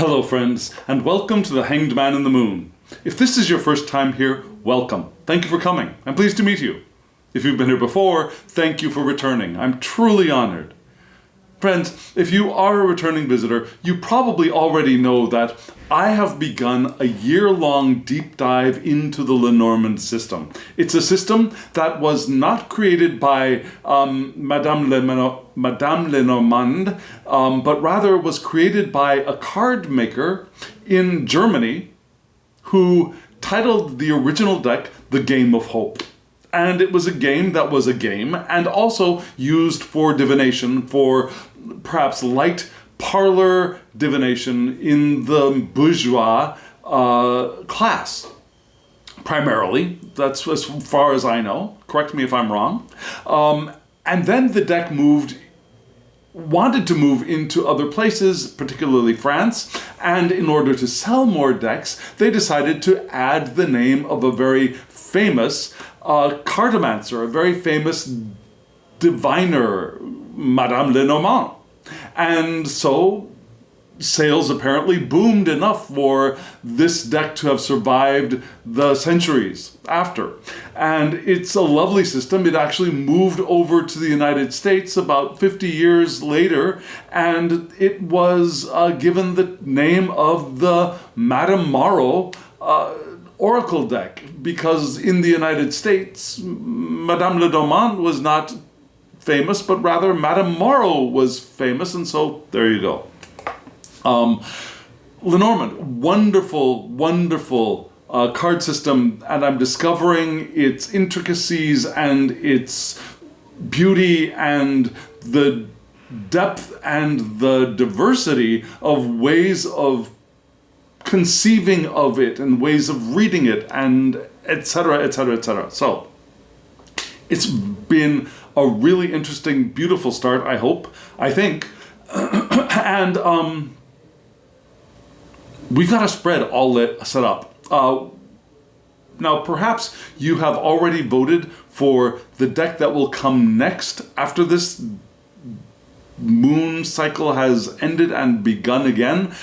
Hello friends, and welcome to the Hanged Man in the Moon. If this is your first time here, welcome. Thank you for coming. I'm pleased to meet you. If you've been here before, thank you for returning. I'm truly honored. Friends, if you are a returning visitor, you probably already know that I have begun a year-long deep dive into the Lenormand system. It's a system that was not created by Madame Lenormand, but rather was created by a card maker in Germany who titled the original deck The Game of Hope. And it was a game that was a game, and also used for divination, for perhaps light parlor divination in the bourgeois class. Primarily, that's as far as I know. Correct me if I'm wrong. And then the deck wanted to move into other places, particularly France, and in order to sell more decks, they decided to add the name of a very famous cartomancer, a very famous diviner, Madame Lenormand. And so sales apparently boomed enough for this deck to have survived the centuries after. And it's a lovely system. It actually moved over to the United States about 50 years later, and it was given the name of the Madame Morrow Oracle deck, because in the United States, Madame Lenormand was not famous, but rather Madame Morrow was famous, and so there you go. Lenormand, wonderful, wonderful card system, and I'm discovering its intricacies and its beauty and the depth and the diversity of ways of conceiving of it and ways of reading it, and etc., etc., etc. So it's been a really interesting, beautiful start, I think. And we've got a spread all set up. Now, perhaps you have already voted for the deck that will come next after this moon cycle has ended and begun again.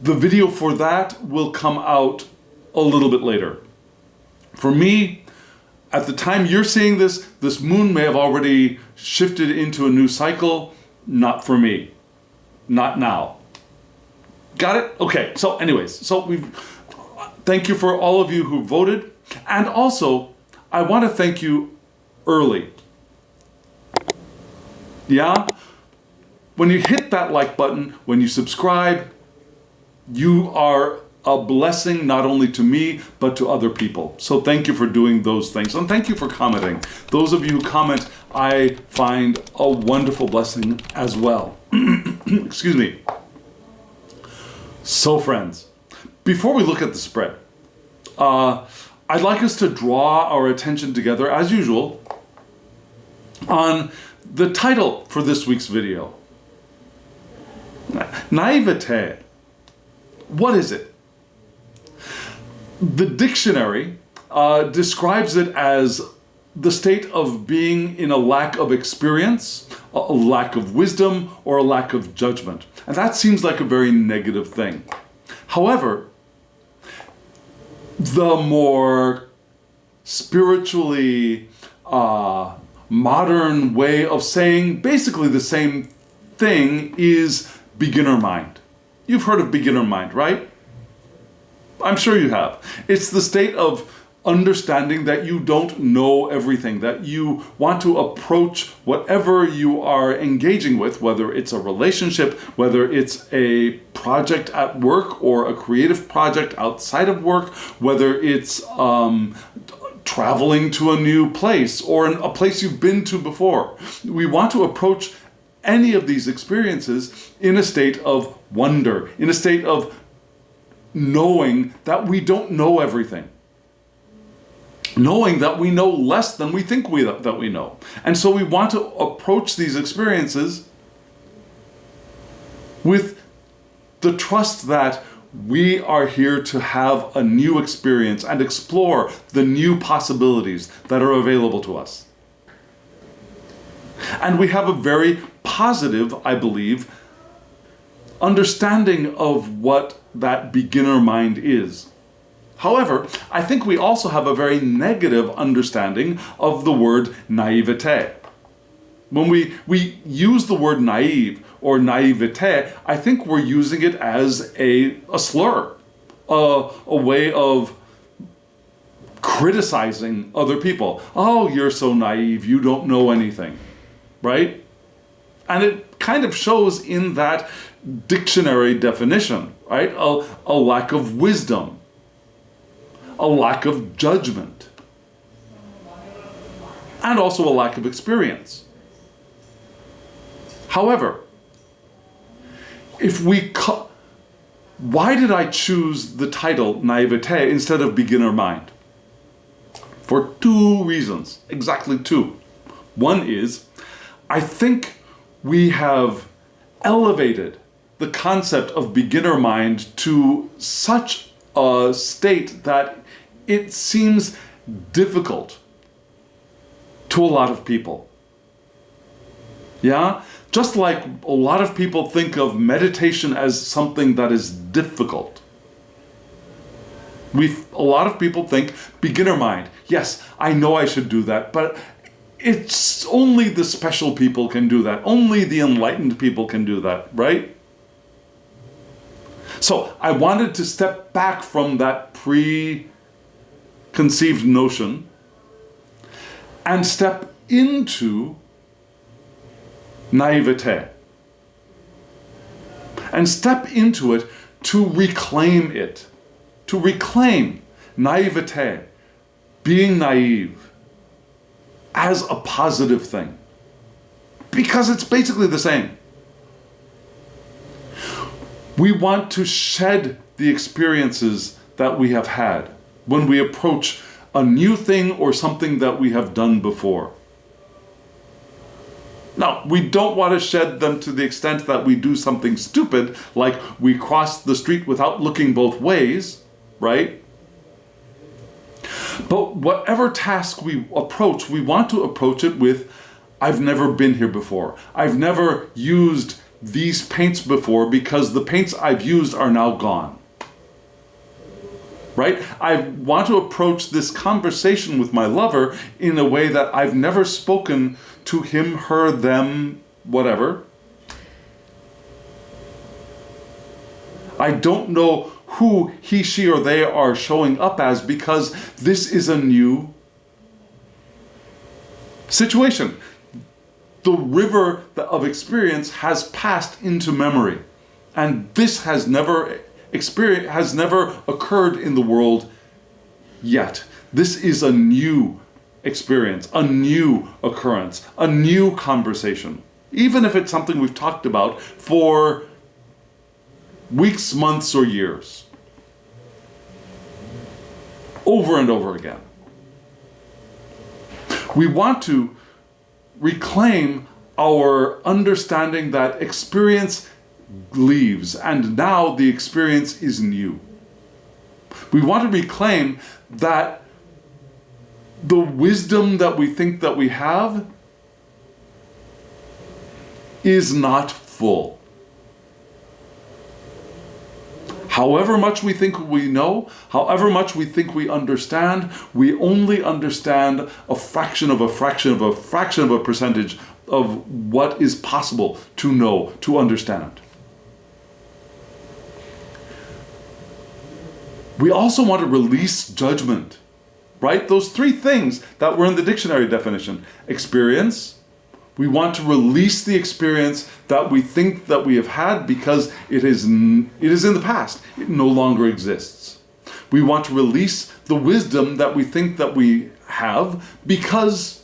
The video for that will come out a little bit later. For me, at the time you're seeing this, this moon may have already shifted into a new cycle. Not for me. Not now. Got it? Okay, so anyways, thank you for all of you who voted. And also, I want to thank you early. Yeah? When you hit that like button, when you subscribe, you are a blessing not only to me, but to other people. So thank you for doing those things. And thank you for commenting. Those of you who comment, I find a wonderful blessing as well. Excuse me. So friends, before we look at the spread, I'd like us to draw our attention together, as usual, on the title for this week's video. Naivete. What is it? The dictionary describes it as the state of being in a lack of experience, a lack of wisdom, or a lack of judgment. And that seems like a very negative thing. However, the more spiritually modern way of saying basically the same thing is beginner mind. You've heard of beginner mind, right? I'm sure you have. It's the state of understanding that you don't know everything, that you want to approach whatever you are engaging with, whether it's a relationship, whether it's a project at work or a creative project outside of work, whether it's traveling to a new place or a place you've been to before. We want to approach any of these experiences in a state of wonder, in a state of knowing that we don't know everything. Knowing that we know less than we think that we know. And so we want to approach these experiences with the trust that we are here to have a new experience and explore the new possibilities that are available to us. And we have a very positive, I believe, understanding of what that beginner mind is. However, I think we also have a very negative understanding of the word naivete. When we use the word naive or naivete, I think we're using it as a slur, a way of criticizing other people. Oh, you're so naive, you don't know anything, right? And it kind of shows in that dictionary definition, right? A lack of wisdom, a lack of judgment, and also a lack of experience. However, why did I choose the title Naivete instead of beginner mind? For two reasons, exactly two. One is, I think we have elevated the concept of beginner mind to such a state that it seems difficult to a lot of people. Yeah? Just like a lot of people think of meditation as something that is difficult. A lot of people think beginner mind. Yes, I know I should do that, but it's only the special people can do that. Only the enlightened people can do that, right? So I wanted to step back from that preconceived notion and step into naivete. And step into it to reclaim it. To reclaim naivete, being naive, as a positive thing. Because it's basically the same. We want to shed the experiences that we have had when we approach a new thing or something that we have done before. Now, we don't want to shed them to the extent that we do something stupid, like we cross the street without looking both ways, right? But whatever task we approach, we want to approach it with, I've never been here before. I've never used these paints before because the paints I've used are now gone. Right? I want to approach this conversation with my lover in a way that I've never spoken to him, her, them, whatever. I don't know who he, she, or they are showing up as because this is a new situation. The river of experience has passed into memory, and this has never occurred in the world yet. This is a new experience, a new occurrence, a new conversation. Even if it's something we've talked about for weeks, months, or years. Over and over again. We want to reclaim our understanding that experience leaves, and now the experience is new. We want to reclaim that the wisdom that we think that we have is not full. However much we think we know, however much we think we understand, we only understand a fraction of a fraction of a fraction of a percentage of what is possible to know, to understand. We also want to release judgment, right? Those three things that were in the dictionary definition. Experience. We want to release the experience that we think that we have had because it is in the past. It no longer exists. We want to release the wisdom that we think that we have because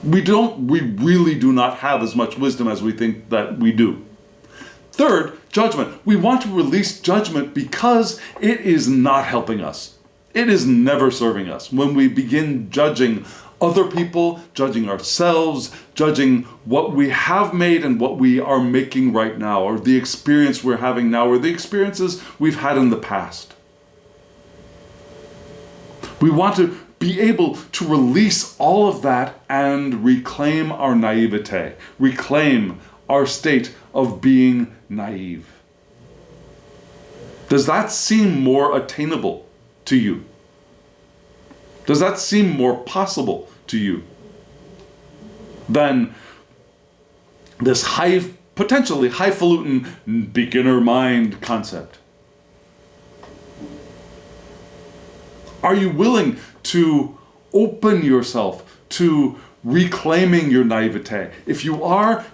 we really do not have as much wisdom as we think that we do. Third, judgment. We want to release judgment because it is not helping us. It is never serving us. When we begin judging other people, judging ourselves, judging what we have made and what we are making right now, or the experience we're having now, or the experiences we've had in the past. We want to be able to release all of that and reclaim our naivete, reclaim our state of being naive? Does that seem more attainable to you? Does that seem more possible to you than this potentially highfalutin beginner mind concept? Are you willing to open yourself to reclaiming your naivete? If you are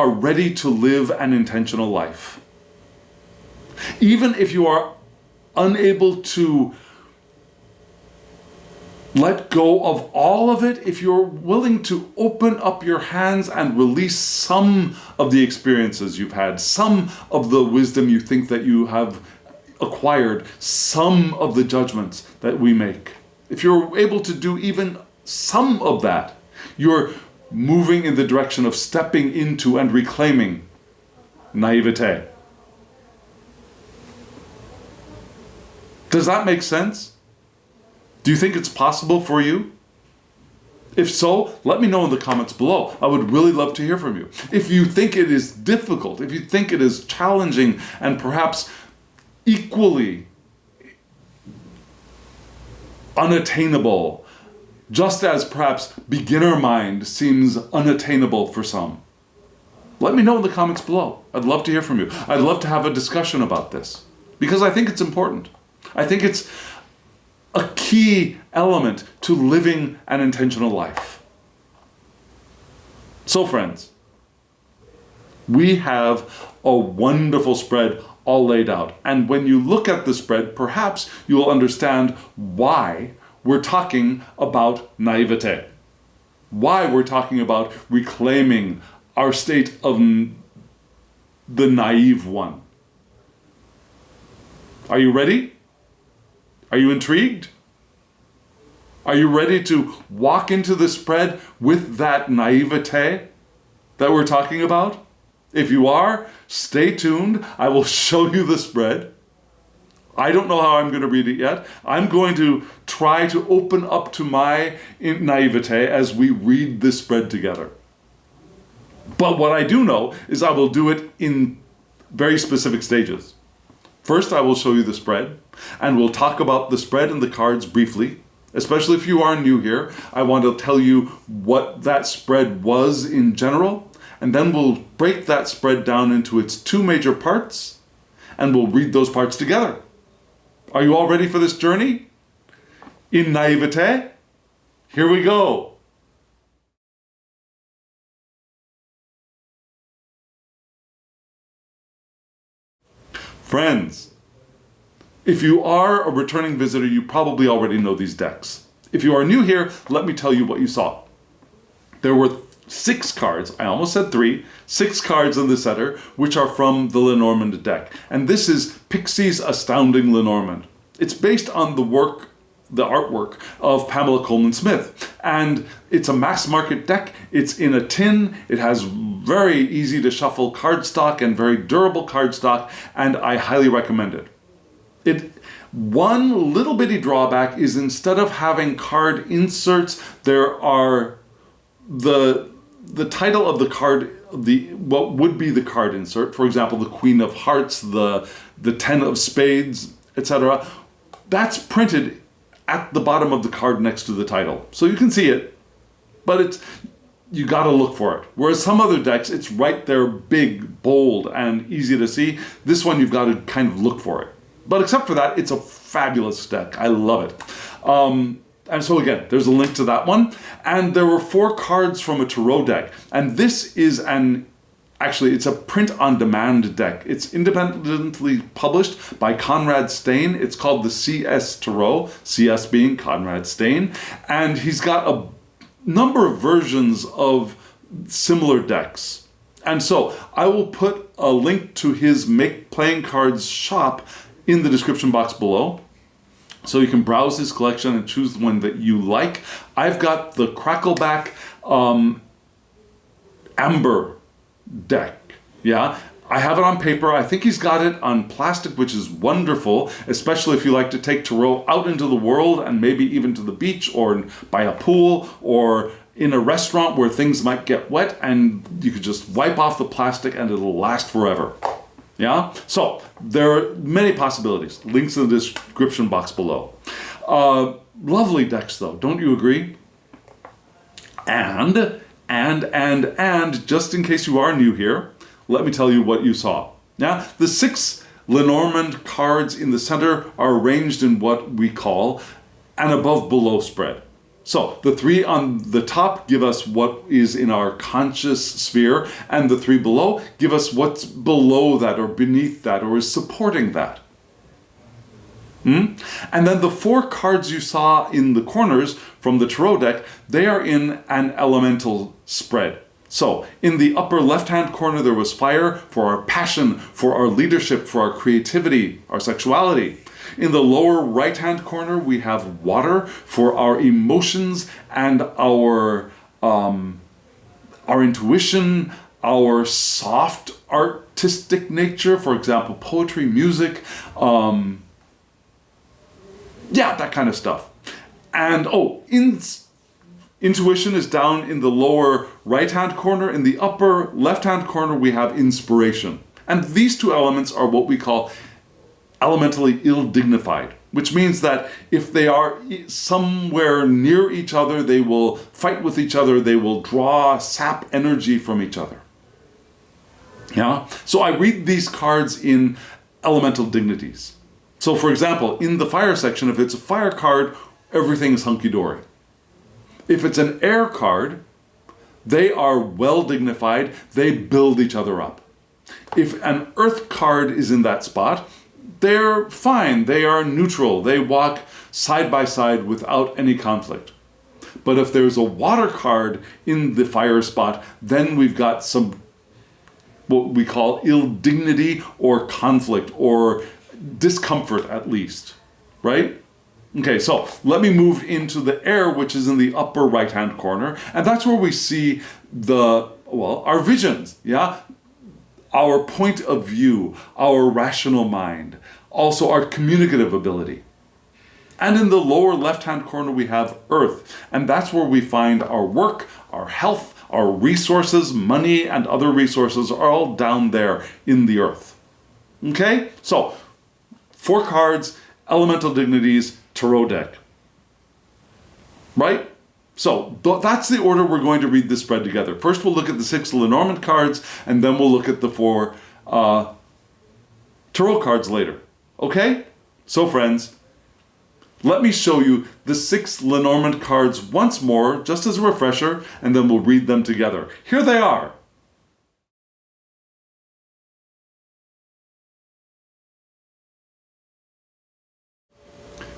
ready to live an intentional life. Even if you are unable to let go of all of it, if you're willing to open up your hands and release some of the experiences you've had, some of the wisdom you think that you have acquired, some of the judgments that we make. If you're able to do even some of that, you're moving in the direction of stepping into and reclaiming naivete. Does that make sense? Do you think it's possible for you? If so, let me know in the comments below. I would really love to hear from you. If you think it is difficult, if you think it is challenging and perhaps equally unattainable, just as perhaps beginner mind seems unattainable for some, let me know in the comments below. I'd love to hear from you. I'd love to have a discussion about this because I think it's important. I think it's a key element to living an intentional life. So friends, we have a wonderful spread all laid out. And when you look at the spread, perhaps you'll understand why we're talking about naivete. Why we're talking about reclaiming our state of the naive one. Are you ready? Are you intrigued? Are you ready to walk into the spread with that naivete that we're talking about? If you are, stay tuned. I will show you the spread. I don't know how I'm going to read it yet. I'm going to try to open up to my naivete as we read this spread together. But what I do know is I will do it in very specific stages. First, I will show you the spread, and we'll talk about the spread and the cards briefly. Especially if you are new here, I want to tell you what that spread was in general, and then we'll break that spread down into its two major parts, and we'll read those parts together. Are you all ready for this journey? In naivete? Here we go. Friends, if you are a returning visitor, you probably already know these decks. If you are new here, let me tell you what you saw. There were 6 cards, I almost said 3, 6 cards in the center, which are from the Lenormand deck. And this is Pixie's Astounding Lenormand. It's based on the artwork of Pamela Coleman Smith. And it's a mass market deck. It's in a tin. It has very easy to shuffle cardstock and very durable cardstock, and I highly recommend it. One little bitty drawback is instead of having card inserts, there are the title of the card, what would be the card insert, for example, the Queen of Hearts, the 10 of Spades, etc. That's printed at the bottom of the card next to the title. So you can see it, but you gotta look for it. Whereas some other decks, it's right there, big, bold, and easy to see. This one, you've got to kind of look for it. But except for that, it's a fabulous deck. I love it. And so again, there's a link to that one. And there were 4 cards from a Tarot deck. And this is it's a print-on-demand deck. It's independently published by Conrad Stain. It's called the CS Tarot, CS being Conrad Stain. And he's got a number of versions of similar decks. And so I will put a link to his Make Playing Cards shop in the description box below, so you can browse his collection and choose the one that you like. I've got the Crackleback Amber deck. Yeah, I have it on paper. I think he's got it on plastic, which is wonderful, especially if you like to take Tarot out into the world and maybe even to the beach or by a pool or in a restaurant where things might get wet and you could just wipe off the plastic and it'll last forever. Yeah? So there are many possibilities. Links in the description box below. Lovely decks though, don't you agree? And just in case you are new here, let me tell you what you saw. Now, the 6 Lenormand cards in the center are arranged in what we call an above-below spread. So the 3 on the top give us what is in our conscious sphere, and the 3 below give us what's below that or beneath that or is supporting that. And then the 4 cards you saw in the corners from the tarot deck, they are in an elemental spread. So in the upper left-hand corner, there was fire for our passion, for our leadership, for our creativity, our sexuality. In the lower right-hand corner, we have water for our emotions and our intuition, our soft artistic nature, for example, poetry, music, yeah, that kind of stuff. And intuition is down in the lower right-hand corner. In the upper left-hand corner, we have inspiration. And these 2 elements are what we call elementally ill-dignified, which means that if they are somewhere near each other, they will fight with each other, they will sap energy from each other. Yeah? So I read these cards in elemental dignities. So for example, in the fire section, if it's a fire card, everything is hunky-dory. If it's an air card, they are well dignified, they build each other up. If an earth card is in that spot, they're fine, they are neutral, they walk side by side without any conflict. But if there's a water card in the fire spot, then we've got some what we call ill dignity or conflict or discomfort at least, right? Okay, so let me move into the air, which is in the upper right-hand corner, and that's where we see our visions, yeah? Our point of view, our rational mind, also our communicative ability. And in the lower left-hand corner, we have earth, and that's where we find our work, our health, our resources, money, and other resources are all down there in the earth. Okay? So, 4 cards, elemental dignities, tarot deck. Right? So that's the order we're going to read this spread together. First we'll look at the 6 Lenormand cards, and then we'll look at the 4 tarot cards later. Okay? So friends, let me show you the 6 Lenormand cards once more, just as a refresher, and then we'll read them together. Here they are.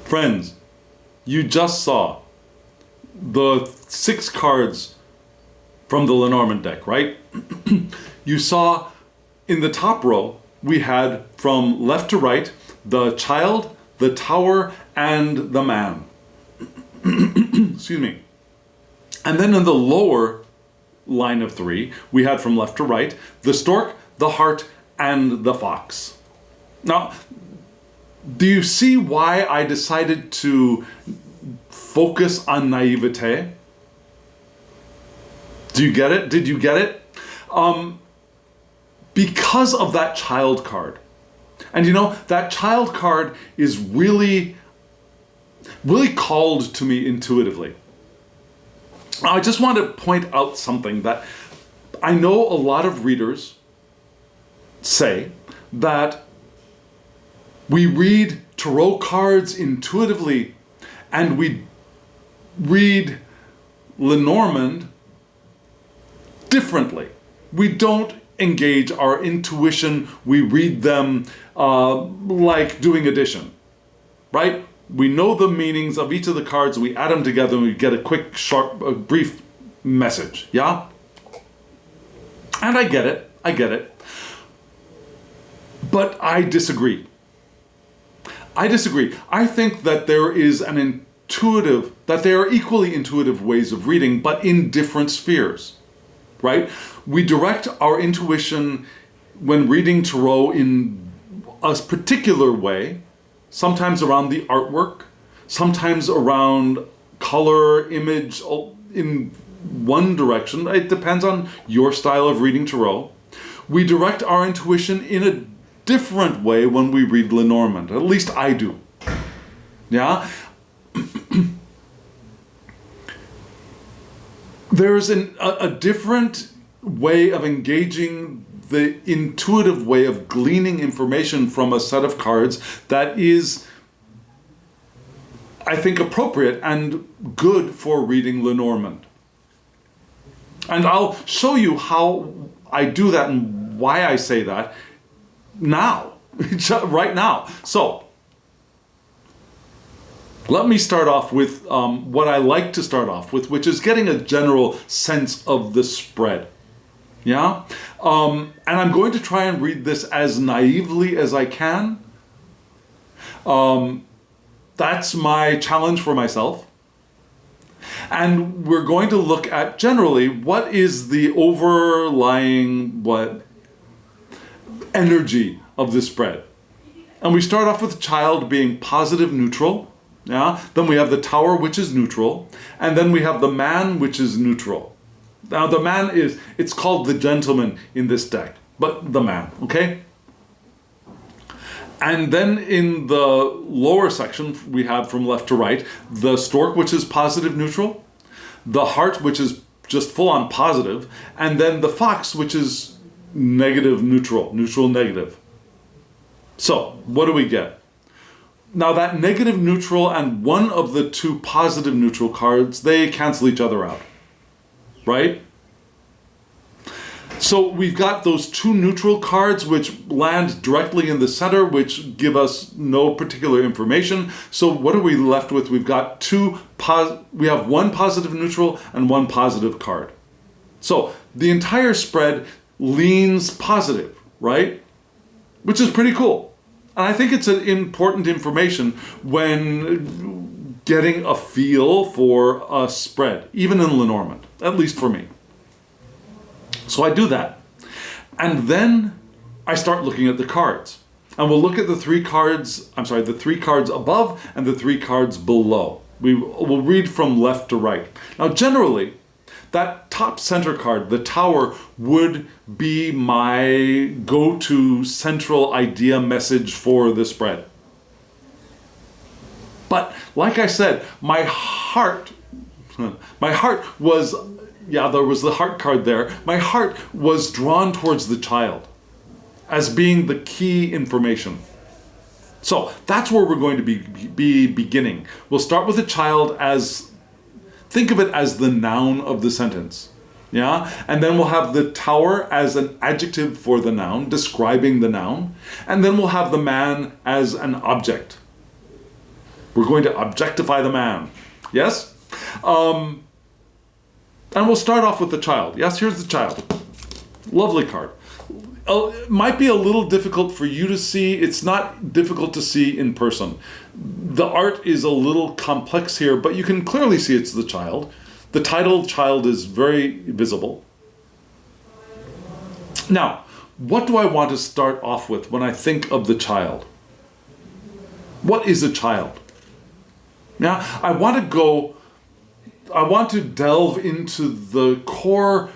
Friends, you just saw the 6 cards from the Lenormand deck, right? You saw in the top row, we had from left to right, the child, the tower, and the man. Excuse me. And then in the lower line of 3, we had from left to right, the stork, the hart, and the fox. Now, do you see why I decided to focus on naivete? Do you get it? Did you get it? Because of that child card. And you know, that child card is really called to me intuitively. I just want to point out something that I know a lot of readers say that we read tarot cards intuitively and we read Lenormand differently. We don't engage our intuition, we read them like doing addition, right? We know the meanings of each of the cards, we add them together and we get a quick, sharp, brief message, yeah? And I get it. But I disagree. I think that there is that they are equally intuitive ways of reading, but in different spheres, right? We direct our intuition when reading tarot in a particular way, sometimes around the artwork, sometimes around color, image, in one direction. It depends on your style of reading tarot. We direct our intuition in a different way when we read Lenormand. At least I do. Yeah? There's a different way of engaging the intuitive way of gleaning information from a set of cards that is, I think, appropriate and good for reading Lenormand. And I'll show you how I do that and why I say that now, right now. So, let me start off with what I like to start off with, which is getting a general sense of the spread. Yeah? And I'm going to try and read this as naively as I can. That's my challenge for myself. And we're going to look at generally what is the overlying energy of this spread. And we start off with the child being positive neutral. Yeah? Then we have the tower, which is neutral. And then we have the man, which is neutral. Now the man it's called the gentleman in this deck, but the man, okay? And then in the lower section, we have from left to right, the stork, which is positive neutral, the heart, which is just full on positive, and then the fox, which is negative neutral, neutral negative. So what do we get? Now that negative neutral and one of the two positive neutral cards, they cancel each other out, right? So we've got those two neutral cards which land directly in the center, which give us no particular information. So what are we left with? We've got we have one positive neutral and one positive card. So the entire spread leans positive, right? Which is pretty cool. And I think it's an important information when getting a feel for a spread, even in Lenormand, at least for me. So I do that. And then I start looking at the cards. And we'll look at the three cards above and the three cards below. We'll read from left to right. Now generally, that top center card, the tower, would be my go-to central idea message for the spread. But like I said, my heart was, there was the heart card there. My heart was drawn towards the child as being the key information. So that's where we're going to be beginning. We'll start with the child think of it as the noun of the sentence. Yeah? And then we'll have the tower as an adjective for the noun, describing the noun. And then we'll have the man as an object. We're going to objectify the man. Yes? And we'll start off with the child. Yes, here's the child. Lovely card. It might be a little difficult for you to see. It's not difficult to see in person. The art is a little complex here, but you can clearly see it's the child. The title child is very visible. Now, what do I want to start off with when I think of the child? What is a child? Now, I want to delve into the core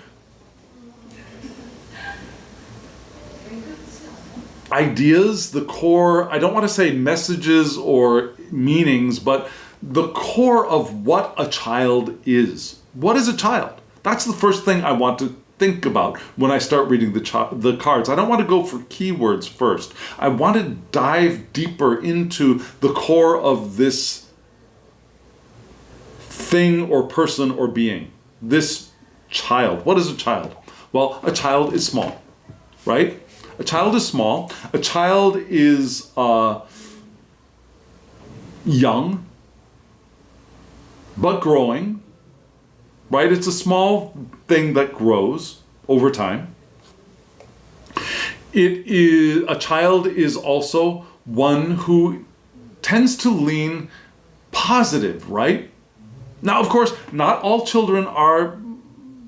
ideas, the core, I don't want to say messages or meanings, but the core of what a child is. What is a child? That's the first thing I want to think about when I start reading the cards. I don't want to go for keywords first. I want to dive deeper into the core of this thing or person or being. This child. What is a child? Well, a child is small, right? A child is small. A child is young, but growing, right? It's a small thing that grows over time. A child is also one who tends to lean positive, right? Now, of course, not all children are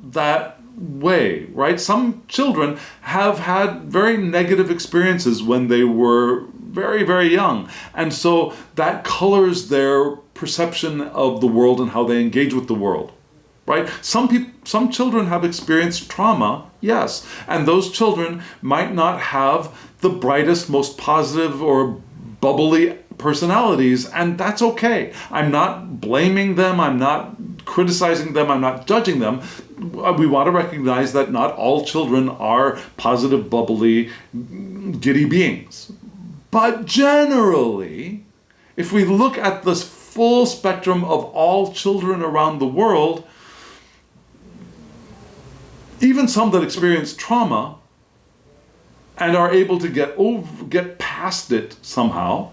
that way, right? Some children have had very negative experiences when they were very, very young. And so that colors their perception of the world and how they engage with the world. right? Some children have experienced trauma, yes, and those children might not have the brightest, most positive or bubbly personalities, and that's okay. I'm not blaming them, I'm not criticizing them, I'm not judging them. We want to recognize that not all children are positive, bubbly, giddy beings. But generally, if we look at this full spectrum of all children around the world, even some that experience trauma and are able to get past it somehow,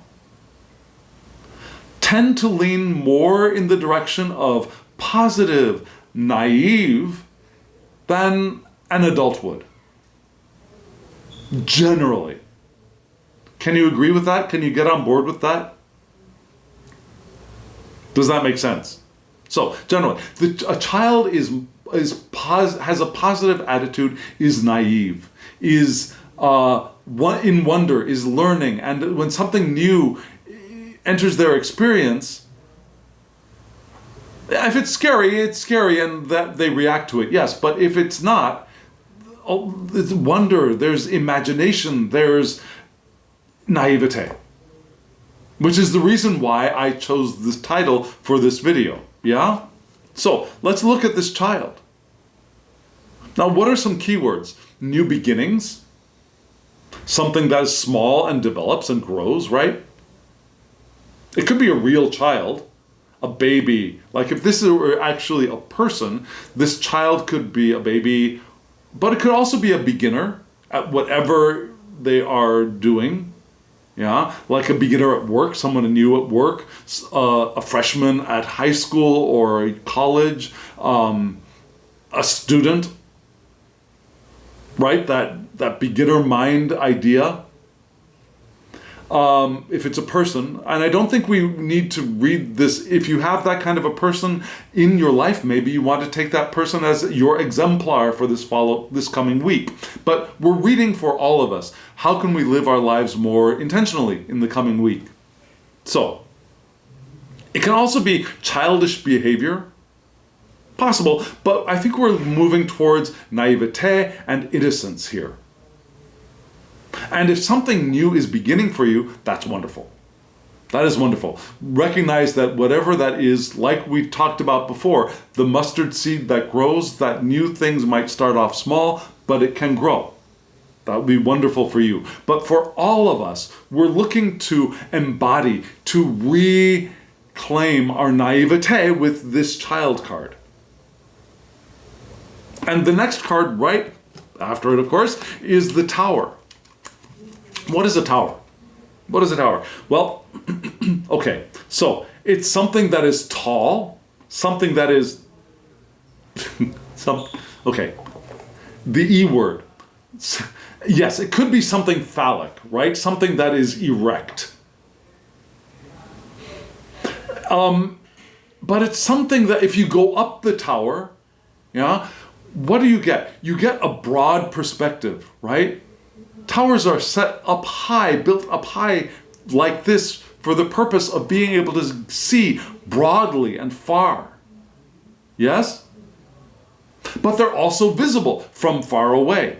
tend to lean more in the direction of positive, naive, than an adult would. Generally. Can you agree with that? Can you get on board with that? Does that make sense? So, generally, a child has a positive attitude, is naive, is in wonder, is learning, and when something new enters their experience, if it's scary and that they react to it, yes. But if it's not, there's wonder, there's imagination, there's naivete. Which is the reason why I chose this title for this video, yeah? So, let's look at this child. Now, what are some keywords? New beginnings. Something that is small and develops and grows, right? It could be a real child, a baby. Like if this were actually a person, this child could be a baby, but it could also be a beginner at whatever they are doing. Yeah, like a beginner at work, someone new at work, a freshman at high school or college, a student, right? That beginner mind idea. If it's a person, and I don't think we need to read this. If you have that kind of a person in your life, maybe you want to take that person as your exemplar for this coming week. But we're reading for all of us. How can we live our lives more intentionally in the coming week? So, it can also be childish behavior. Possible, but I think we're moving towards naivete and innocence here. And if something new is beginning for you, that's wonderful. That is wonderful. Recognize that whatever that is, like we talked about before, the mustard seed that grows, that new things might start off small, but it can grow. That would be wonderful for you. But for all of us, we're looking to embody, to reclaim our naivete with this child card. And the next card right after it, of course, is the tower. What is a tower? What is a tower? Well, okay, so it's something that is tall, something that is, okay, the E word. Yes, it could be something phallic, right? Something that is erect. But it's something that if you go up the tower, yeah, what do you get? You get a broad perspective, right? Towers are set up high, built up high like this for the purpose of being able to see broadly and far. Yes? But they're also visible from far away.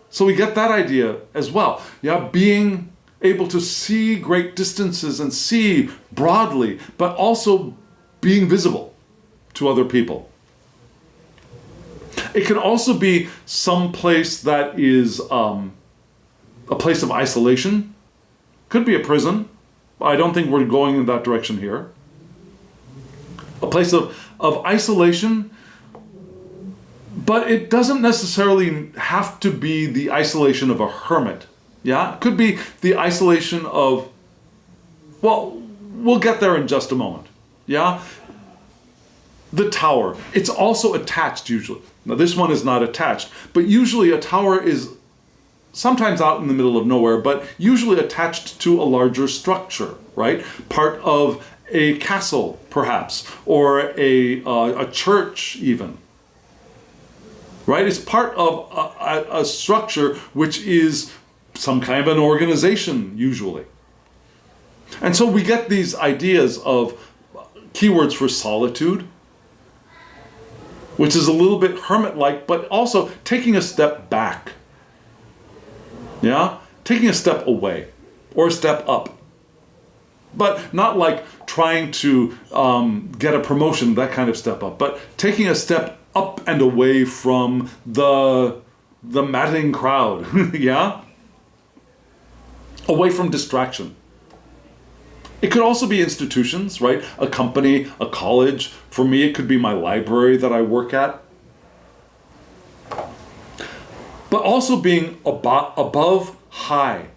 So we get that idea as well. Yeah, being able to see great distances and see broadly, but also being visible to other people. It can also be some place that is a place of isolation. Could be a prison. I don't think we're going in that direction here. A place of isolation, but it doesn't necessarily have to be the isolation of a hermit. Yeah, it could be the isolation of, well, we'll get there in just a moment. Yeah, the tower. It's also attached usually. Now this one is not attached, but usually a tower is sometimes out in the middle of nowhere, but usually attached to a larger structure, right? Part of a castle, perhaps, or a church even. Right? It's part of a structure which is some kind of an organization, usually. And so we get these ideas of keywords for solitude, which is a little bit hermit-like, but also taking a step back. Yeah? Taking a step away or a step up. But not like trying to get a promotion, that kind of step up, but taking a step up and away from the madding crowd. Yeah? Away from distraction. It could also be institutions, right? A company, a college. For me, it could be my library that I work at. But also being above high.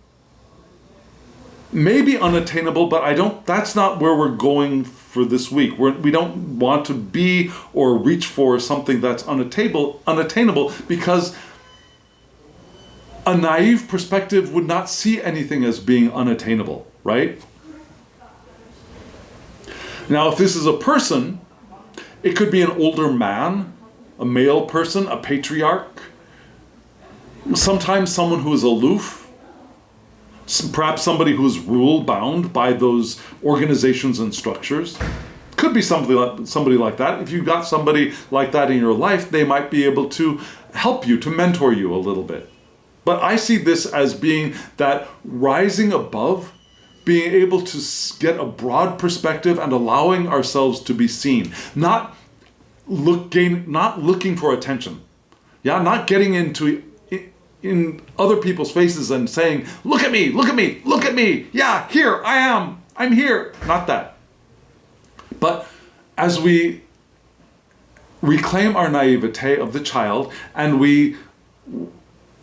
Maybe unattainable, but that's not where we're going for this week. We don't want to be or reach for something that's unattainable, because a naive perspective would not see anything as being unattainable, right? Now, if this is a person, it could be an older man, a male person, a patriarch, sometimes someone who is aloof, perhaps somebody who is rule-bound by those organizations and structures. Could be somebody like that. If you've got somebody like that in your life, they might be able to help you, to mentor you a little bit. But I see this as being that rising above, being able to get a broad perspective and allowing ourselves to be seen. Not looking for attention. Yeah, not getting in other people's faces and saying, look at me, look at me, look at me. Yeah, here I am. I'm here. Not that. But as we reclaim our naivete of the child and we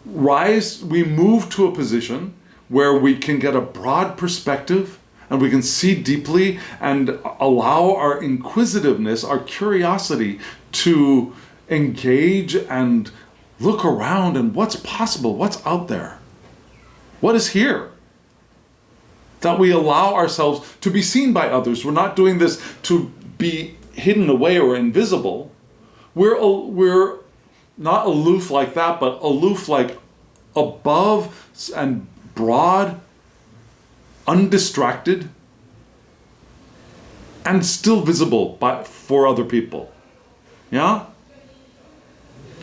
move to a position where we can get a broad perspective and we can see deeply and allow our inquisitiveness, our curiosity to engage and look around and what's possible, what's out there, what is here. That we allow ourselves to be seen by others. We're not doing this to be hidden away or invisible. We're not aloof like that, but aloof like above and broad, undistracted, and still visible for other people. Yeah?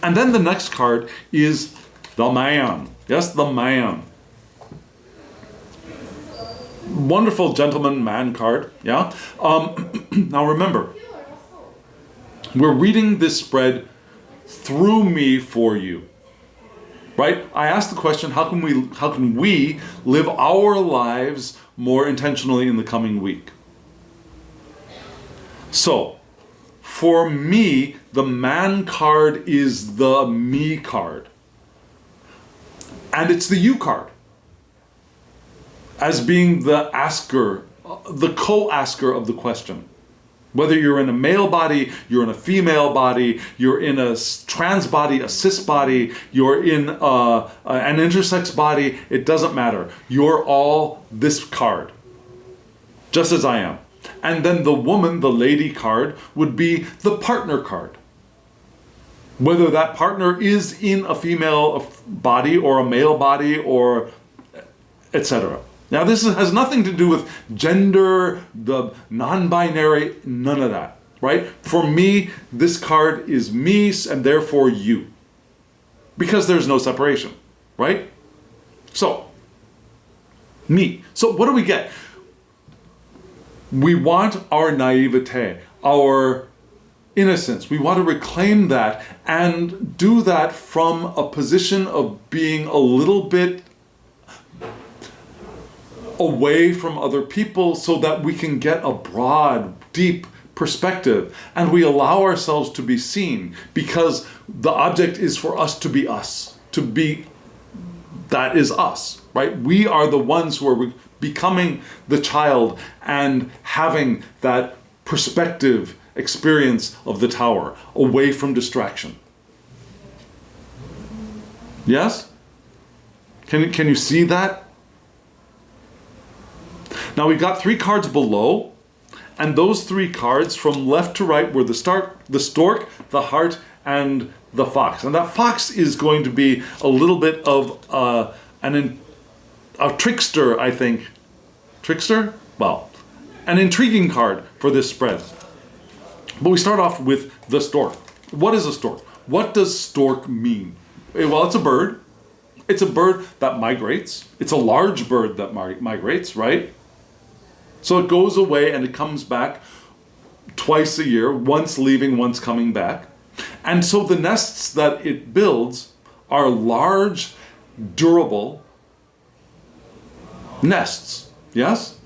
And then the next card is the man. Yes, the man. Wonderful gentleman man card. Yeah? Now remember, we're reading this spread through me for you. Right? I asked the question, how can we live our lives more intentionally in the coming week? So, for me, the man card is the me card. And it's the you card. As being the asker, the co-asker of the question. Whether you're in a male body, you're in a female body, you're in a trans body, a cis body, you're in an intersex body, it doesn't matter. You're all this card, just as I am. And then the woman, the lady card, would be the partner card. Whether that partner is in a female body or a male body or etc. Now this has nothing to do with gender, the non-binary, none of that, right? For me, this card is me and therefore you. Because there's no separation, right? So, me. So what do we get? We want our naivete, our innocence. We want to reclaim that and do that from a position of being a little bit away from other people so that we can get a broad, deep perspective and we allow ourselves to be seen, because the object is for us, that is us, right? We are the ones who are becoming the child and having that perspective experience of the tower, away from distraction. Yes? Can you see that? Now we've got 3 cards below, and those 3 cards from left to right were the stork, the heart, and the fox. And that fox is going to be a little bit of a trickster, I think. Trickster? Well, an intriguing card for this spread. But we start off with the stork. What is a stork? What does stork mean? Well, it's a bird. It's a bird that migrates. It's a large bird that migrates, right? So it goes away and it comes back twice a year, once leaving, once coming back. And so the nests that it builds are large, durable nests, yes?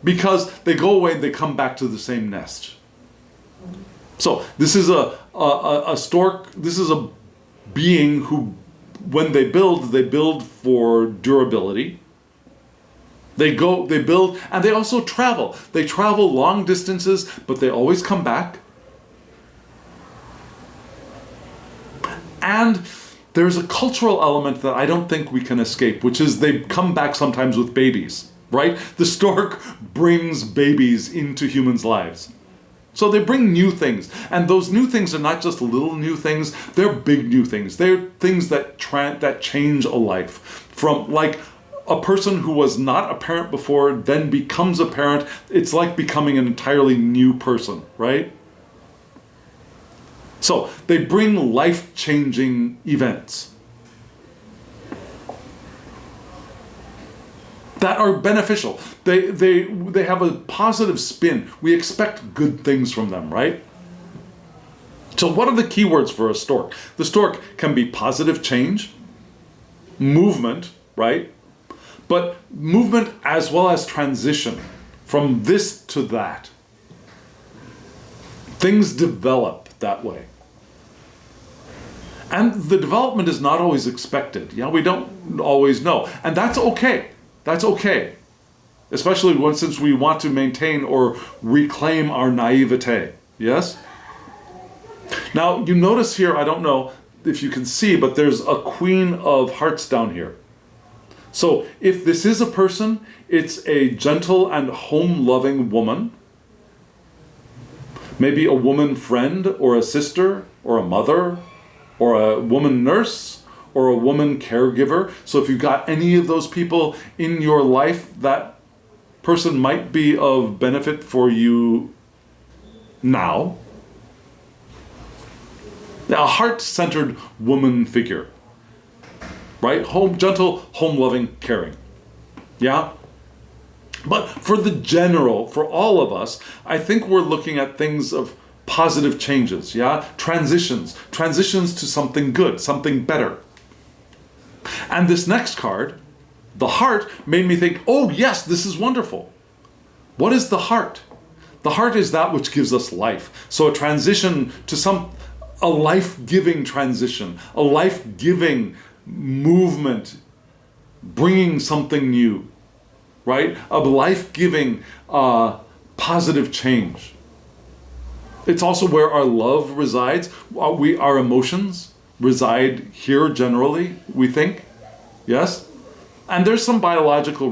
Because they go away and they come back to the same nest. So this is a stork, this is a being who, when they build for durability. They build, and they also travel. They travel long distances, but they always come back. And there's a cultural element that I don't think we can escape, which is they come back sometimes with babies, right? The stork brings babies into humans' lives. So they bring new things, and those new things are not just little new things, they're big new things. They're things that change a life. From like a person who was not a parent before, then becomes a parent, it's like becoming an entirely new person, right? So they bring life-changing events that are beneficial. They have a positive spin. We expect good things from them, right? So what are the keywords for a stork? The stork can be positive change, movement, right? But movement as well as transition from this to that. Things develop that way. And the development is not always expected. Yeah, we don't always know. And that's okay. That's okay. Especially since we want to maintain or reclaim our naivete. Yes? Now, you notice here, I don't know if you can see, but there's a Queen of Hearts down here. So if this is a person, it's a gentle and home-loving woman. Maybe a woman friend or a sister or a mother or a woman nurse or a woman caregiver. So if you've got any of those people in your life, that person might be of benefit for you now. A heart-centered woman figure. Right? Gentle, home-loving, caring. Yeah? But for the general, for all of us, I think we're looking at things of positive changes, yeah? Transitions to something good, something better. And this next card, the heart, made me think, oh yes, this is wonderful. What is the heart? The heart is that which gives us life. So a transition to a life-giving transition, a life-giving movement, bringing something new, right? A life-giving positive change. It's also where our love resides. Our emotions reside here generally, we think. Yes? And there's some biological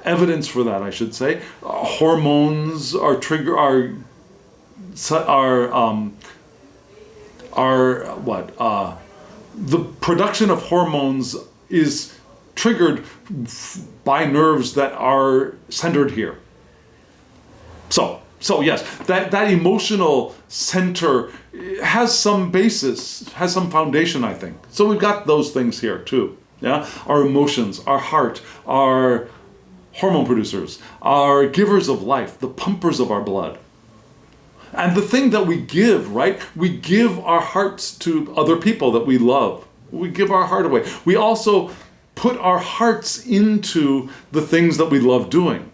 evidence for that, I should say. Hormones are the production of hormones is triggered by nerves that are centered here. So yes, that emotional center has some basis, has some foundation, I think. So we've got those things here too. Yeah, our emotions, our heart, our hormone producers, our givers of life, the pumpers of our blood. And the thing that we give, right? We give our hearts to other people that we love. We give our heart away. We also put our hearts into the things that we love doing.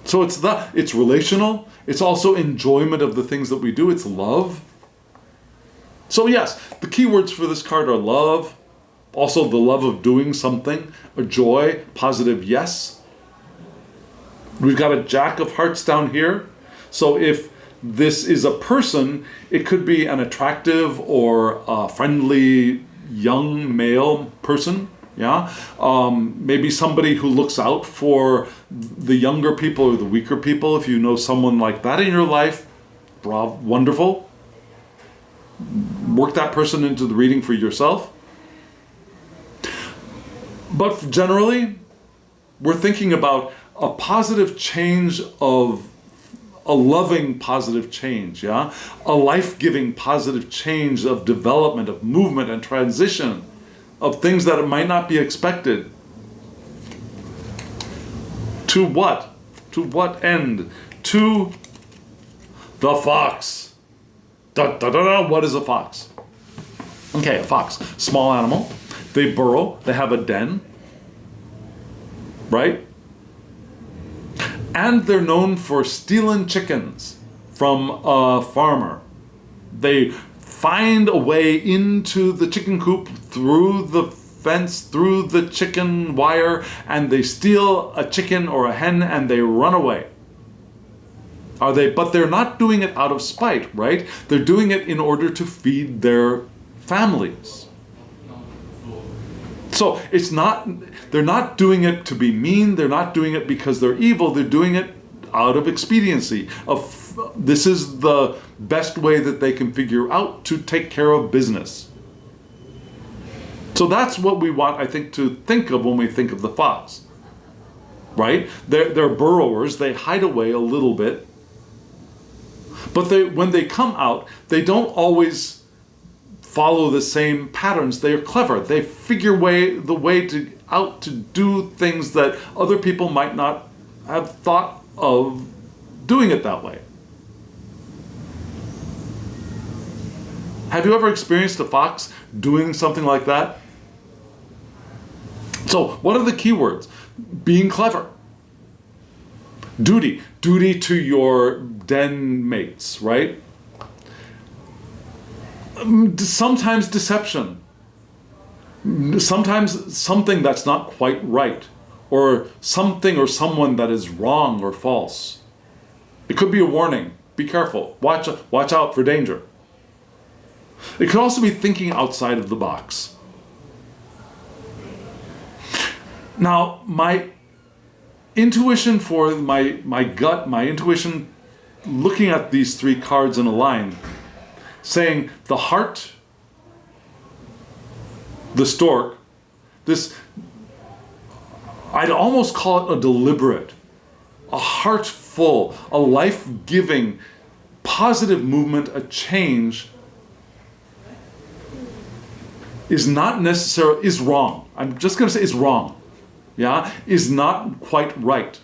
So it's relational. It's also enjoyment of the things that we do. It's love. So yes, the keywords for this card are love, also the love of doing something, a joy, positive yes. We've got a Jack of Hearts down here. So if this is a person, it could be an attractive or a friendly young male person. Yeah, maybe somebody who looks out for the younger people or the weaker people. If you know someone like that in your life, bravo, wonderful. Work that person into the reading for yourself. But generally, we're thinking about a positive change of a loving positive change, yeah? A life-giving positive change of development, of movement and transition, of things that might not be expected. To what? To what end? To the fox. Da, da, da, da. What is a fox? Okay, a fox, small animal. They burrow, they have a den, right? And they're known for stealing chickens from a farmer. They find a way into the chicken coop through the fence, through the chicken wire, and they steal a chicken or a hen and they run away. But they're not doing it out of spite, right? They're doing it in order to feed their families. So they're not doing it to be mean, they're not doing it because they're evil, they're doing it out of expediency. This is the best way that they can figure out to take care of business. So that's what we want, I think, to think of when we think of the fox, right? They're burrowers, they hide away a little bit, but when they come out, they don't always follow the same patterns. They're clever. They figure the way to do things that other people might not have thought of doing it that way. Have you ever experienced a fox doing something like that? So, what are the key words? Being clever. Duty. Duty to your den mates, right? Sometimes deception. Sometimes something that's not quite right. Or something or someone that is wrong or false. It could be a warning. Be careful. Watch out for danger. It could also be thinking outside of the box. Now, my intuition for my gut, my intuition looking at these three cards in a line, saying the heart, the stork, I'd almost call it a deliberate, a heartful, a life-giving, positive movement, a change is wrong. I'm just going to say is wrong. Yeah, is not quite right.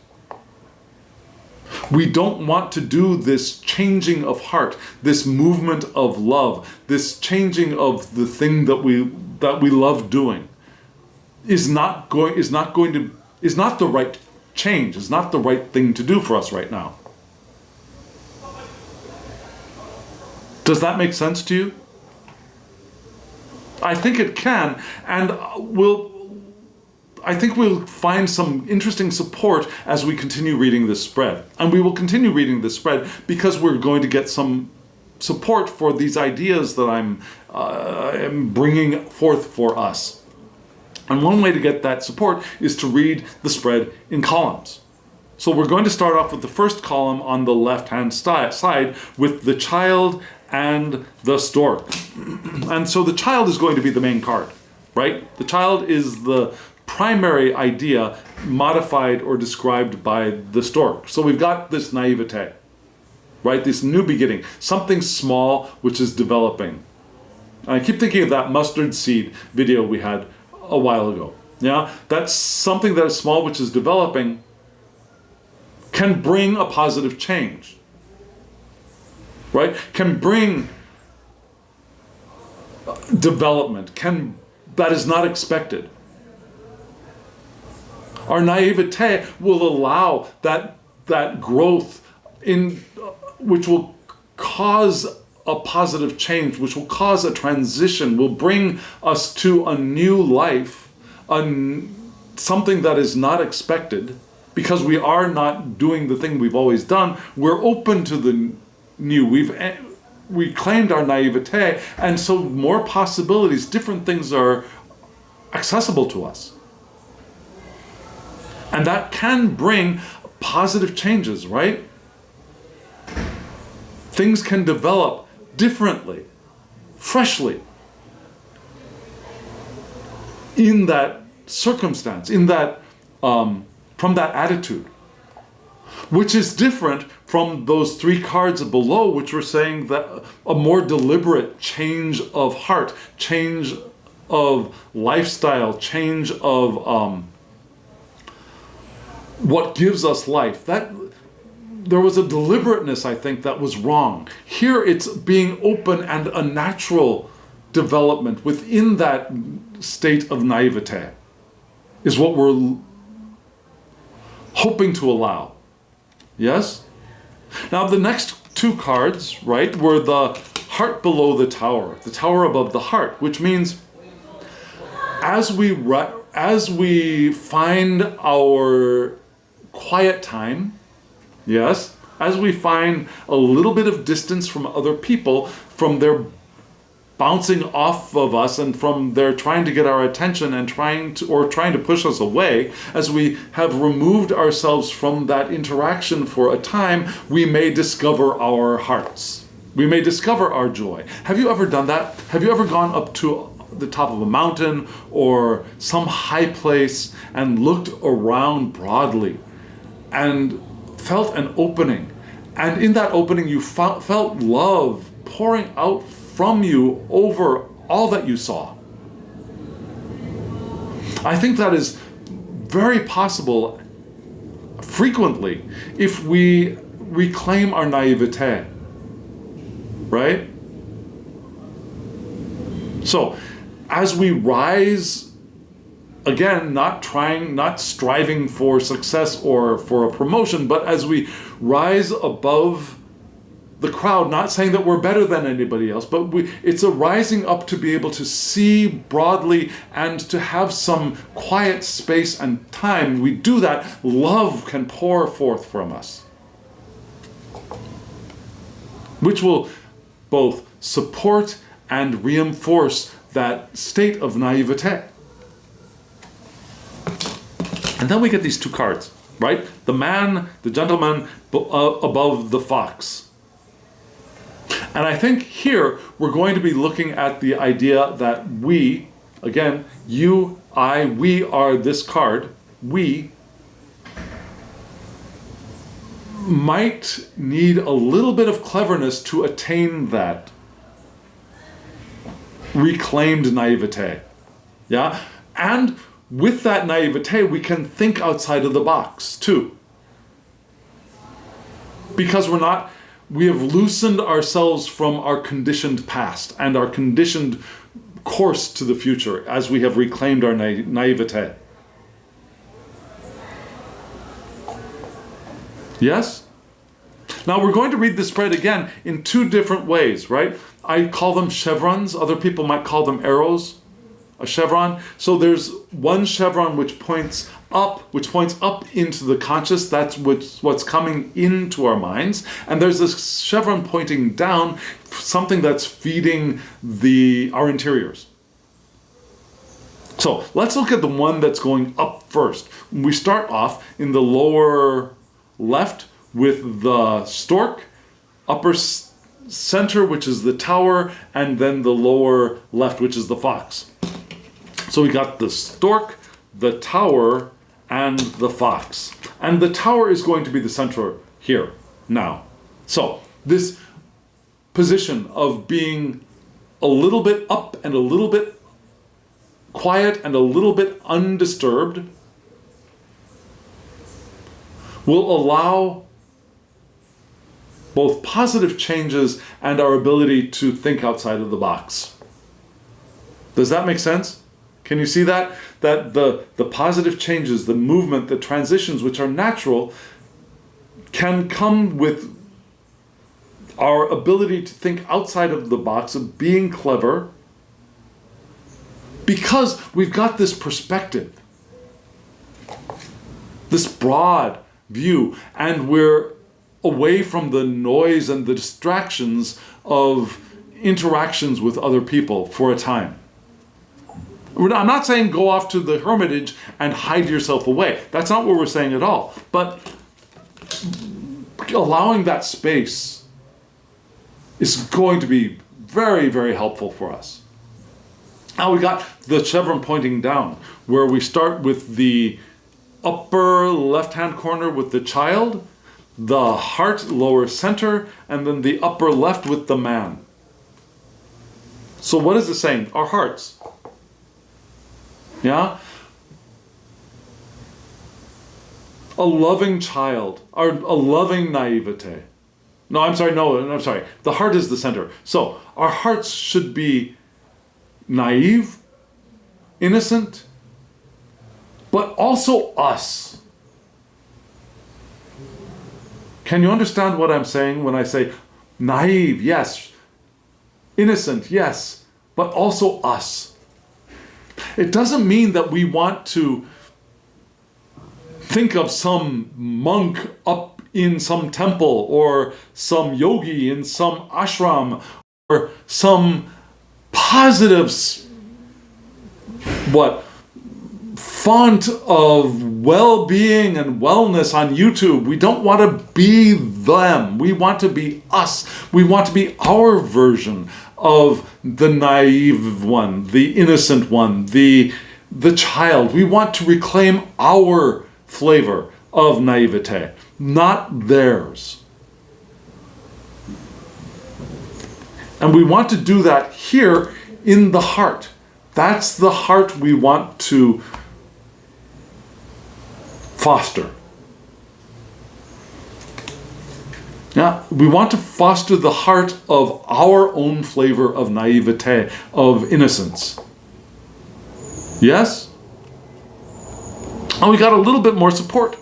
We don't want to do this changing of heart, this movement of love, this changing of the thing that we love doing. Is not the right change. Is not the right thing to do for us right now. Does that make sense to you? I think it can, and I think we'll find some interesting support as we continue reading this spread. And we will continue reading this spread because we're going to get some support for these ideas that I'm bringing forth for us. And one way to get that support is to read the spread in columns. So we're going to start off with the first column on the left-hand side with the child and the stork. And so the child is going to be the main card, right? The child is the primary idea modified or described by the stork. So we've got this naivete, right? This new beginning, something small which is developing. And I keep thinking of that mustard seed video we had a while ago. Yeah, that's something that is small which is developing can bring a positive change, right? Can bring development, that is not expected. Our naivete will allow that growth which will cause a positive change, which will cause a transition, will bring us to a new life, something that is not expected, because we are not doing the thing we've always done. We're open to the new. We claimed our naivete, and so more possibilities, different things are accessible to us. And that can bring positive changes, right? Things can develop differently, freshly, in that circumstance, from that attitude. which is different from those three cards below, which were saying that a more deliberate change of heart, change of lifestyle, change of what gives us life. That there was a deliberateness, I think, that was wrong. Here it's being open and a natural development within that state of naivete is what we're hoping to allow. Yes? Now the next two cards, right, were the heart below the tower above the heart, which means as we find our quiet time, yes, as we find a little bit of distance from other people, from their bouncing off of us and from their trying to get our attention and trying to push us away, as we have removed ourselves from that interaction for a time, we may discover our hearts. We may discover our joy. Have you ever done that? Have you ever gone up to the top of a mountain or some high place and looked around broadly and felt an opening? And in that opening, you felt love pouring out from you over all that you saw. I think that is very possible frequently if we reclaim our naivete, right? So, as we rise, again, not striving for success or for a promotion, but as we rise above the crowd, not saying that we're better than anybody else, but it's a rising up to be able to see broadly and to have some quiet space and time. We do that, love can pour forth from us, which will both support and reinforce that state of naivete. And then we get these two cards, right? The man, the gentleman above the fox. And I think here we're going to be looking at the idea that we, again, you, I, we are this card. We might need a little bit of cleverness to attain that reclaimed naivete. Yeah? And with that naivete, we can think outside of the box too. Because we have loosened ourselves from our conditioned past and our conditioned course to the future as we have reclaimed our naivete. Yes? Now we're going to read the spread again in two different ways, right? I call them chevrons. Other people might call them arrows. A chevron. So there's one chevron which points up into the conscious. That's what's coming into our minds. And there's this chevron pointing down, something that's feeding our interiors. So let's look at the one that's going up first. We start off in the lower left with the stork, upper center, which is the tower, and then the lower left, which is the fox. So we got the stork, the tower, and the fox. And the tower is going to be the center here now. So this position of being a little bit up and a little bit quiet and a little bit undisturbed will allow both positive changes and our ability to think outside of the box. Does that make sense? Can you see that? That the positive changes, the movement, the transitions, which are natural, can come with our ability to think outside of the box, of being clever, because we've got this perspective, this broad view, and we're away from the noise and the distractions of interactions with other people for a time. I'm not saying go off to the hermitage and hide yourself away. That's not what we're saying at all. But allowing that space is going to be very, very helpful for us. Now we got the chevron pointing down, where we start with the upper left-hand corner with the child. the heart, lower center, and then the upper left with the man. So what is it saying? Our hearts. Yeah? A loving child, or a loving naivete. No, I'm sorry. The heart is the center. So our hearts should be naive, innocent, but also us. Can you understand what I'm saying when I say naive, yes, innocent, yes, but also us? It doesn't mean that we want to think of some monk up in some temple, or some yogi in some ashram, or some positive font of well-being and wellness on YouTube. We don't want to be them. We want to be us. We want to be our version of the naive one, the innocent one, the child. We want to reclaim our flavor of naivete, not theirs. And we want to do that here in the heart. That's the heart we want to foster. Yeah, we want to foster the heart of our own flavor of naivete, of innocence. Yes? And we got a little bit more support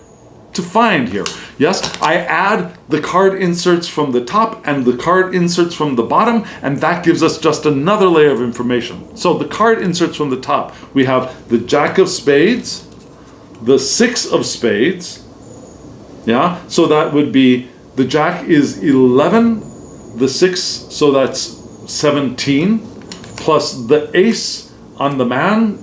to find here. Yes, I add the card inserts from the top and the card inserts from the bottom, and that gives us just another layer of information. So the card inserts from the top, we have the Jack of Spades, the Six of Spades. Yeah, so that would be, the Jack is 11, the 6, so that's 17, plus the Ace on the man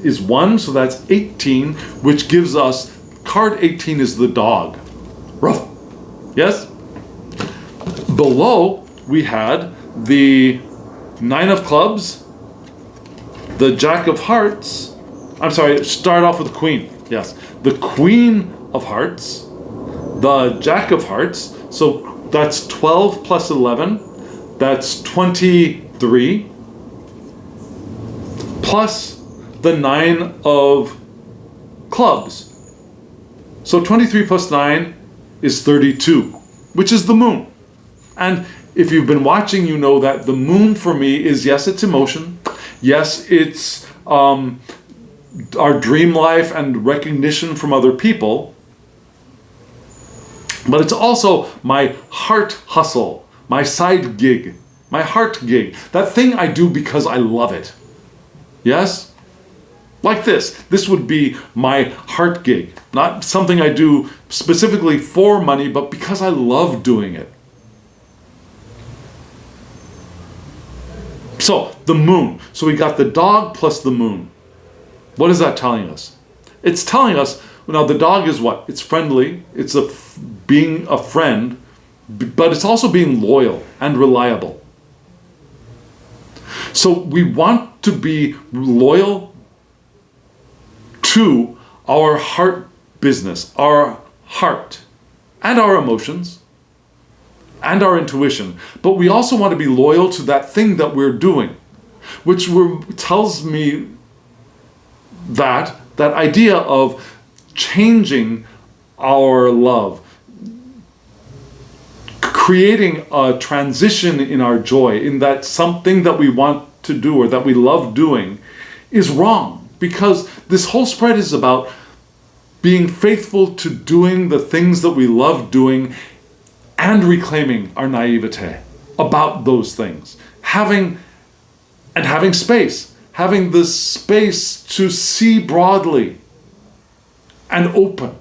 is 1, so that's 18, which gives us, card 18 is the dog. Ruff. Yes? Below, we had the 9 of clubs, the Jack of hearts, I'm sorry, start off with the Queen. Yes, the Queen of hearts, the Jack of hearts, so that's 12 plus 11, that's 23, plus the 9 of clubs. So 23 plus 9 is 32, which is the moon. And if you've been watching, you know that the moon for me is, yes, it's emotion. Yes, it's our dream life and recognition from other people. But it's also my heart hustle, my side gig, my heart gig. That thing I do because I love it. Yes? Like this. This would be my heart gig. Not something I do specifically for money, but because I love doing it. So, the moon. So we got the dog plus the moon. What is that telling us? It's telling us, now the dog is what? It's friendly. It's being a friend, but it's also being loyal and reliable. So we want to be loyal to our heart business, our heart, and our emotions, and our intuition. But we also want to be loyal to that thing that we're doing, which tells me that idea of changing our love, creating a transition in our joy, in that something that we want to do or that we love doing is wrong, because this whole spread is about being faithful to doing the things that we love doing and reclaiming our naivete about those things. Having space. Having the space to see broadly and open.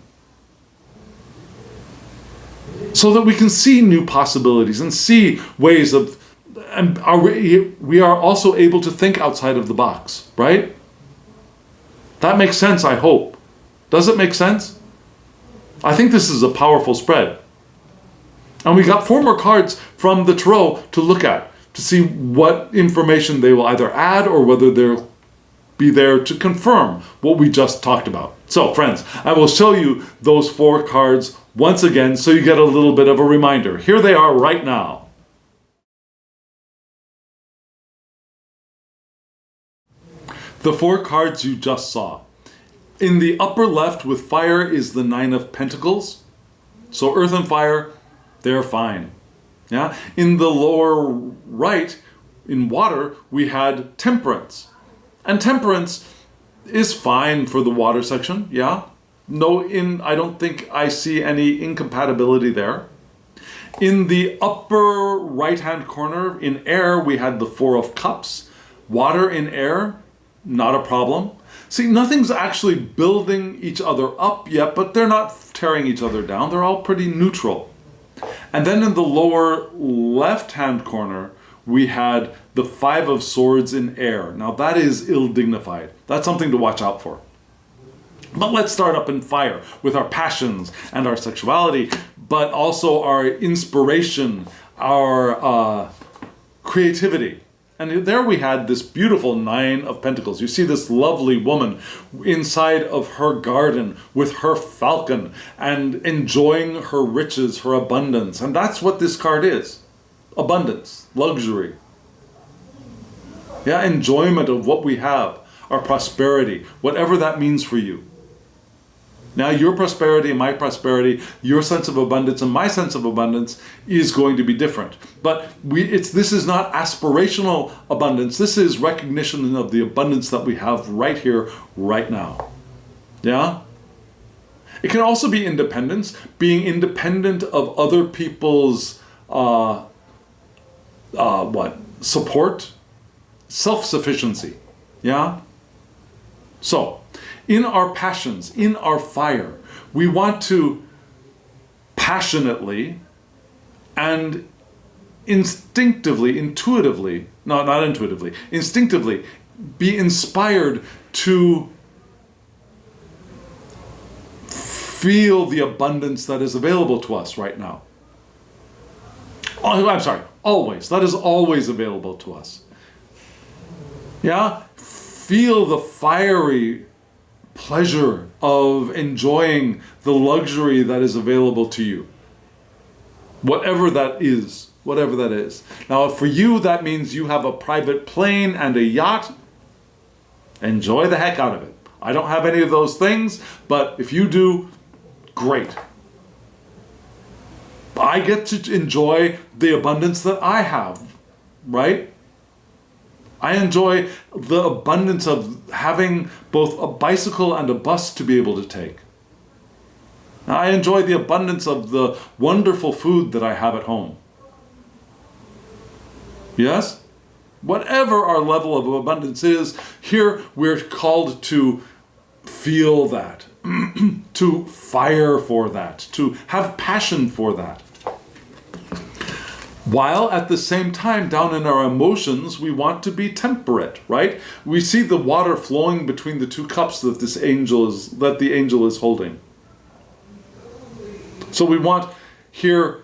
So that we can see new possibilities and see ways of, and we are also able to think outside of the box, right? That makes sense, I hope. Does it make sense? I think this is a powerful spread. And we got 4 more cards from the tarot to look at, to see what information they will either add or whether they'll be there to confirm what we just talked about. So, friends, I will show you those 4 cards once again so you get a little bit of a reminder. Here they are right now. The 4 cards you just saw. In the upper left with fire is the 9 of Pentacles. So earth and fire, they're fine. Yeah. In the lower right, in water, we had temperance. And temperance is fine for the water section, yeah. I don't think I see any incompatibility there. In the upper right-hand corner, in air, we had the 4 of Cups. Water in air, not a problem. See, nothing's actually building each other up yet, but they're not tearing each other down. They're all pretty neutral. And then in the lower left-hand corner, we had the 5 of Swords in air. Now that is ill-dignified. That's something to watch out for. But let's start up in fire with our passions and our sexuality, but also our inspiration, our creativity. And there we had this beautiful 9 of Pentacles. You see this lovely woman inside of her garden with her falcon and enjoying her riches, her abundance. And that's what this card is. Abundance, luxury. Yeah, enjoyment of what we have, our prosperity, whatever that means for you. Now your prosperity and my prosperity, your sense of abundance and my sense of abundance is going to be different. But this is not aspirational abundance. This is recognition of the abundance that we have right here, right now. Yeah? It can also be independence, being independent of other people's support, self-sufficiency. Yeah? So, in our passions, in our fire, we want to passionately and instinctively be inspired to feel the abundance that is available to us right now. Oh, I'm sorry, always. That is always available to us. Yeah? Feel the fiery pleasure of enjoying the luxury that is available to you. Whatever that is. Now, for you, that means you have a private plane and a yacht. Enjoy the heck out of it. I don't have any of those things, but if you do, great. I get to enjoy the abundance that I have, right? I enjoy the abundance of having both a bicycle and a bus to be able to take. I enjoy the abundance of the wonderful food that I have at home. Yes? Whatever our level of abundance is, here we're called to feel that, to fire for that, to have passion for that. While at the same time, down in our emotions, we want to be temperate, right? We see the water flowing between the 2 cups that the angel is holding. So we want here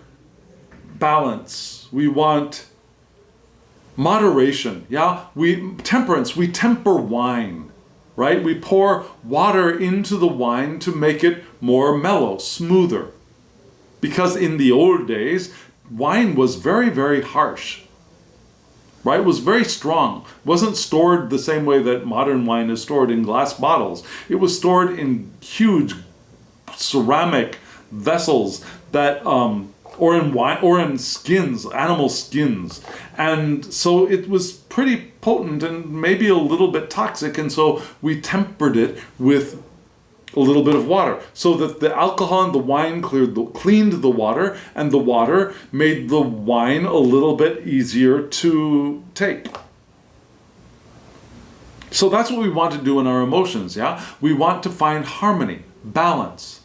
balance. We want moderation. Yeah, temperance. We temper wine, right? We pour water into the wine to make it more mellow, smoother. Because in the old days, wine was very, very harsh, right? It was very strong. It wasn't stored the same way that modern wine is stored in glass bottles. It was stored in huge ceramic vessels that, or in skins, animal skins. And so it was pretty potent and maybe a little bit toxic. And so we tempered it with a little bit of water, so that the alcohol in the wine cleaned the water, and the water made the wine a little bit easier to take. So that's what we want to do in our emotions, yeah? We want to find harmony, balance,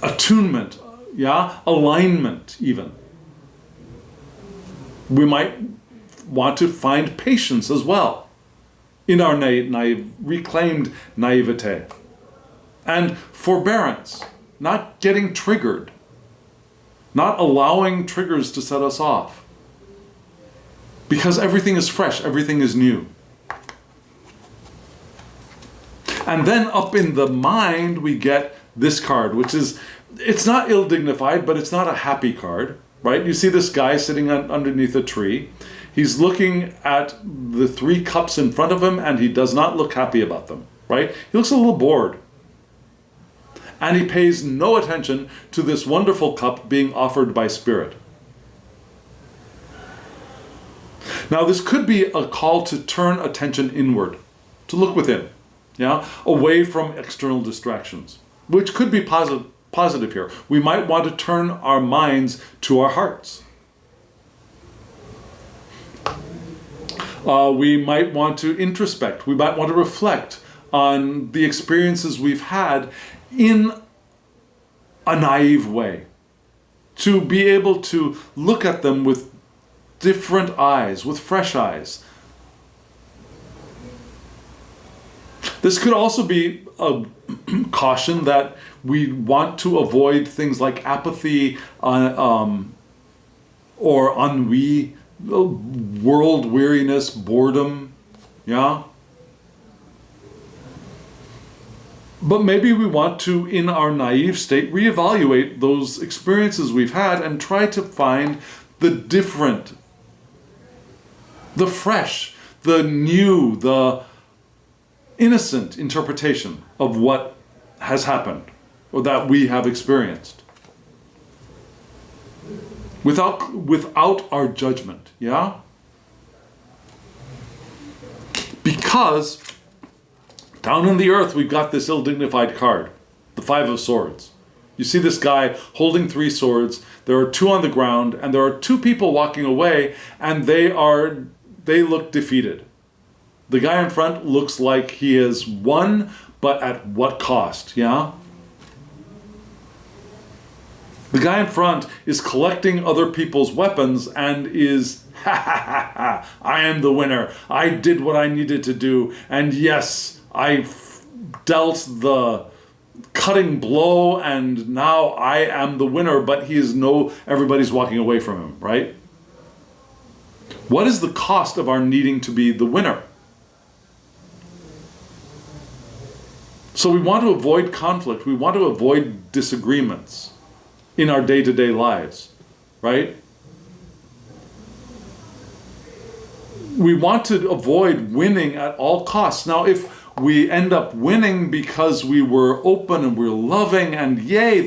attunement, yeah? Alignment, even. We might want to find patience as well in our reclaimed naivete. And forbearance, not getting triggered, not allowing triggers to set us off. Because everything is fresh, everything is new. And then up in the mind, we get this card, which is, it's not ill-dignified, but it's not a happy card, right? You see this guy sitting underneath a tree. He's looking at the 3 cups in front of him, and he does not look happy about them, right? He looks a little bored. And he pays no attention to this wonderful cup being offered by Spirit. Now, this could be a call to turn attention inward, to look within, yeah, away from external distractions, which could be positive here. We might want to turn our minds to our hearts. We might want to introspect. We might want to reflect on the experiences we've had in a naive way, to be able to look at them with different eyes, with fresh eyes. This could also be a caution that we want to avoid things like apathy or ennui, world weariness, boredom, yeah? But maybe we want to, in our naive state, reevaluate those experiences we've had and try to find the different, the fresh, the new, the innocent interpretation of what has happened or that we have experienced. Without our judgment, yeah? Because down in the earth, we've got this ill-dignified card, the 5 of Swords. You see this guy holding 3 swords. There are 2 on the ground, and there are 2 people walking away, and they look defeated. The guy in front looks like he has won, but at what cost, yeah? The guy in front is collecting other people's weapons and is, ha ha ha ha, I am the winner. I did what I needed to do, and yes, I dealt the cutting blow, and now I am the winner, but everybody's walking away from him, right? What is the cost of our needing to be the winner? So we want to avoid conflict. We want to avoid disagreements in our day-to-day lives, right? We want to avoid winning at all costs. Now, if we end up winning because we were open and we're loving and yay,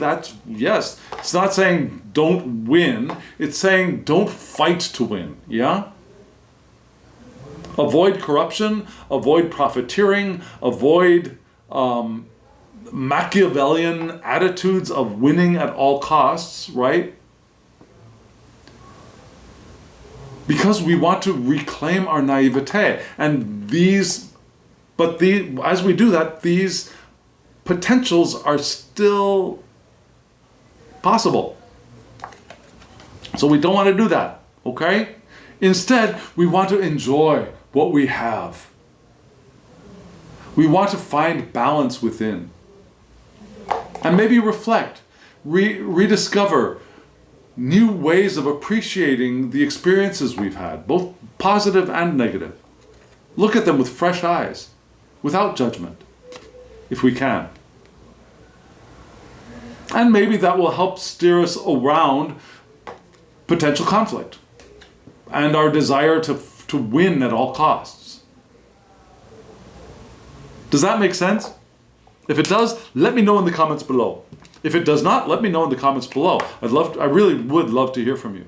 yes. It's not saying don't win. It's saying don't fight to win, yeah? Avoid corruption, avoid profiteering, avoid Machiavellian attitudes of winning at all costs, right? Because we want to reclaim our naivete. And as we do that, these potentials are still possible. So we don't want to do that, okay? Instead, we want to enjoy what we have. We want to find balance within. And maybe reflect, rediscover new ways of appreciating the experiences we've had, both positive and negative. Look at them with fresh eyes, without judgment, if we can. And maybe that will help steer us around potential conflict and our desire to win at all costs. Does that make sense? If it does, let me know in the comments below. If it does not, let me know in the comments below. I really would love to hear from you.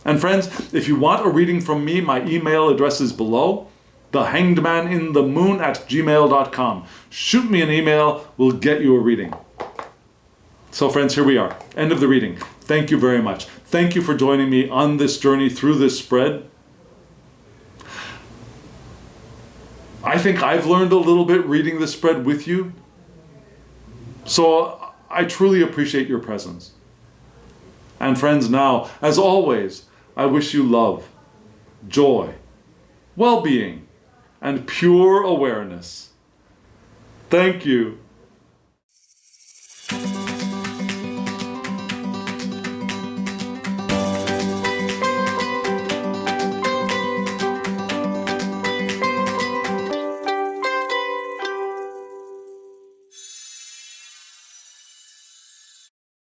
And friends, if you want a reading from me, my email address is below, thehangedmaninthemoon@gmail.com. Shoot me an email, we'll get you a reading. So friends, here we are, end of the reading. Thank you very much. Thank you for joining me on this journey through this spread. I think I've learned a little bit reading this spread with you. So I truly appreciate your presence. And friends, now, as always, I wish you love, joy, well-being, and pure awareness. Thank you.